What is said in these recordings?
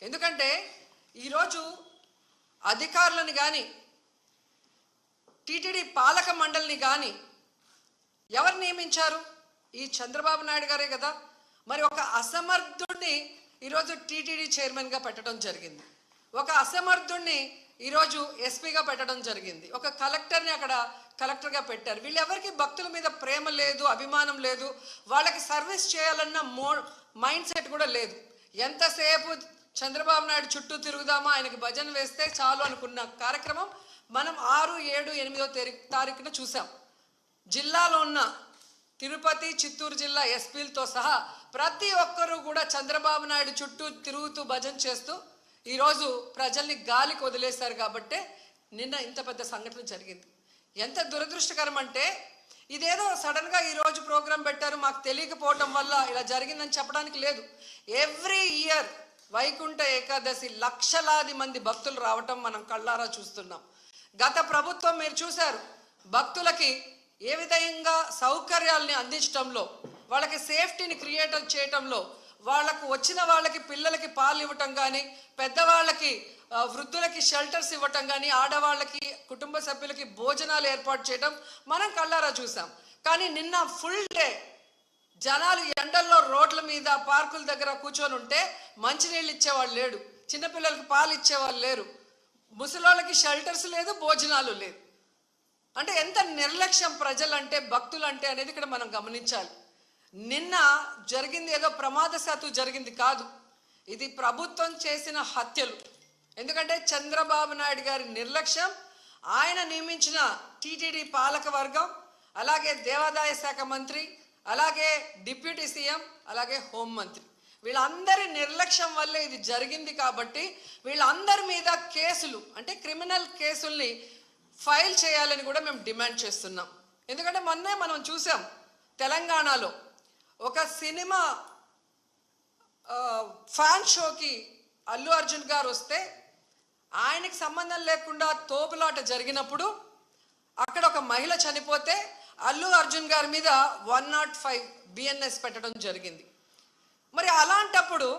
ఎందుకంటే ఈరోజు అధికారులను కానీ టీటీడీ పాలక మండలిని కానీ ఎవరు నియమించారు? ఈ చంద్రబాబు నాయుడు గారే కదా. మరి ఒక అసమర్థుడిని ఈరోజు టీటీడీ చైర్మన్గా పెట్టడం జరిగింది, ఒక అసమర్థుడిని ఈరోజు ఎస్పీగా పెట్టడం జరిగింది, ఒక కలెక్టర్ని అక్కడ కలెక్టర్గా పెట్టారు. వీళ్ళెవరికి భక్తుల మీద ప్రేమ లేదు, అభిమానం లేదు, వాళ్ళకి సర్వీస్ చేయాలన్న మైండ్ సెట్ కూడా లేదు. ఎంతసేపు చంద్రబాబు నాయుడు చుట్టూ తిరుగుదామా, ఆయనకి భజన వేస్తే చాలు అనుకున్న కార్యక్రమం మనం 6, 7, 8వ తారీఖున చూసాం. జిల్లాలో ఉన్న తిరుపతి, చిత్తూరు జిల్లా ఎస్పీలతో సహా ప్రతి ఒక్కరూ కూడా చంద్రబాబు నాయుడు చుట్టూ తిరుగుతూ భజన చేస్తూ ఈరోజు ప్రజల్ని గాలికి వదిలేశారు. కాబట్టే నిన్న ఇంత పెద్ద సంఘటన జరిగింది. ఎంత దురదృష్టకరం అంటే, ఇదేదో సడన్గా ఈరోజు ప్రోగ్రాం పెట్టారు, మాకు తెలియకపోవడం వల్ల ఇలా జరిగిందని చెప్పడానికి లేదు. ఎవ్రీ ఇయర్ వైకుంఠ ఏకాదశి లక్షలాది మంది భక్తులు రావటం మనం కళ్ళారా చూస్తున్నాం. గత ప్రభుత్వం మీరు చూశారు, భక్తులకి ఏ విధంగా సౌకర్యాల్ని అందించడంలో, వాళ్ళకి సేఫ్టీని క్రియేట్ చేయటంలో, వాళ్ళకు వచ్చిన వాళ్ళకి పిల్లలకి పాలు ఇవ్వటం కానీ, పెద్దవాళ్ళకి వృద్ధులకి షెల్టర్స్ ఇవ్వటం కానీ, ఆడవాళ్ళకి కుటుంబ సభ్యులకి భోజనాలు ఏర్పాటు చేయడం మనం కళ్ళారా చూసాం. కానీ నిన్న ఫుల్ డే జనాలు ఎండల్లో రోడ్ల మీద పార్కుల దగ్గర కూర్చొని ఉంటే మంచినీళ్ళు ఇచ్చేవాళ్ళు లేడు, చిన్నపిల్లలకి పాలు ఇచ్చేవాళ్ళు లేరు, ముసలోళ్ళకి షెల్టర్స్ లేదు, భోజనాలు లేదు. అంటే ఎంత నిర్లక్ష్యం ప్రజలంటే, భక్తులంటే అనేది ఇక్కడ మనం గమనించాలి. నిన్న జరిగింది ఏదో ప్రమాదశాత్తు జరిగింది కాదు, ఇది ప్రభుత్వం చేసిన హత్యలు. ఎందుకంటే చంద్రబాబు నాయుడు గారి నిర్లక్ష్యం, ఆయన నియమించిన టీటీడీ పాలక వర్గం, అలాగే దేవాదాయ శాఖ మంత్రి, అలాగే డిప్యూటీ సీఎం, అలాగే హోంమంత్రి, వీళ్ళందరి నిర్లక్ష్యం వల్లే ఇది జరిగింది. కాబట్టి వీళ్ళందరి మీద కేసులు, అంటే క్రిమినల్ కేసుల్ని ఫైల్ చేయాలని కూడా మేము డిమాండ్ చేస్తున్నాం. ఎందుకంటే మొన్నే మనం చూసాం, తెలంగాణలో ఒక సినిమా ఫ్యాన్ షోకి అల్లు అర్జున్ గారు వస్తే ఆయనకి సంబంధం లేకుండా తోపులాట జరిగినప్పుడు అక్కడ ఒక మహిళ చనిపోతే అల్లు అర్జున్ గారి మీద 105 BNS పెట్టడం జరిగింది. మరి అలాంటప్పుడు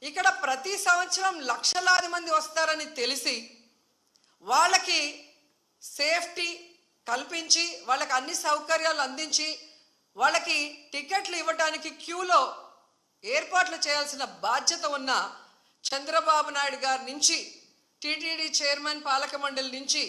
ఇక్కడ ప్రతి సంవత్సరం లక్షలాది మంది వస్తారని తెలిసి వాళ్ళకి సేఫ్టీ కల్పించి, వాళ్ళకి అన్ని సౌకర్యాలు అందించి, వాళ్ళకి టికెట్లు ఇవ్వడానికి క్యూలో ఏర్పాట్లు చేయాల్సిన బాధ్యత ఉన్న చంద్రబాబు నాయుడు గారి నుంచి, టీటీడీ చైర్మన్, పాలక మండలి నుంచి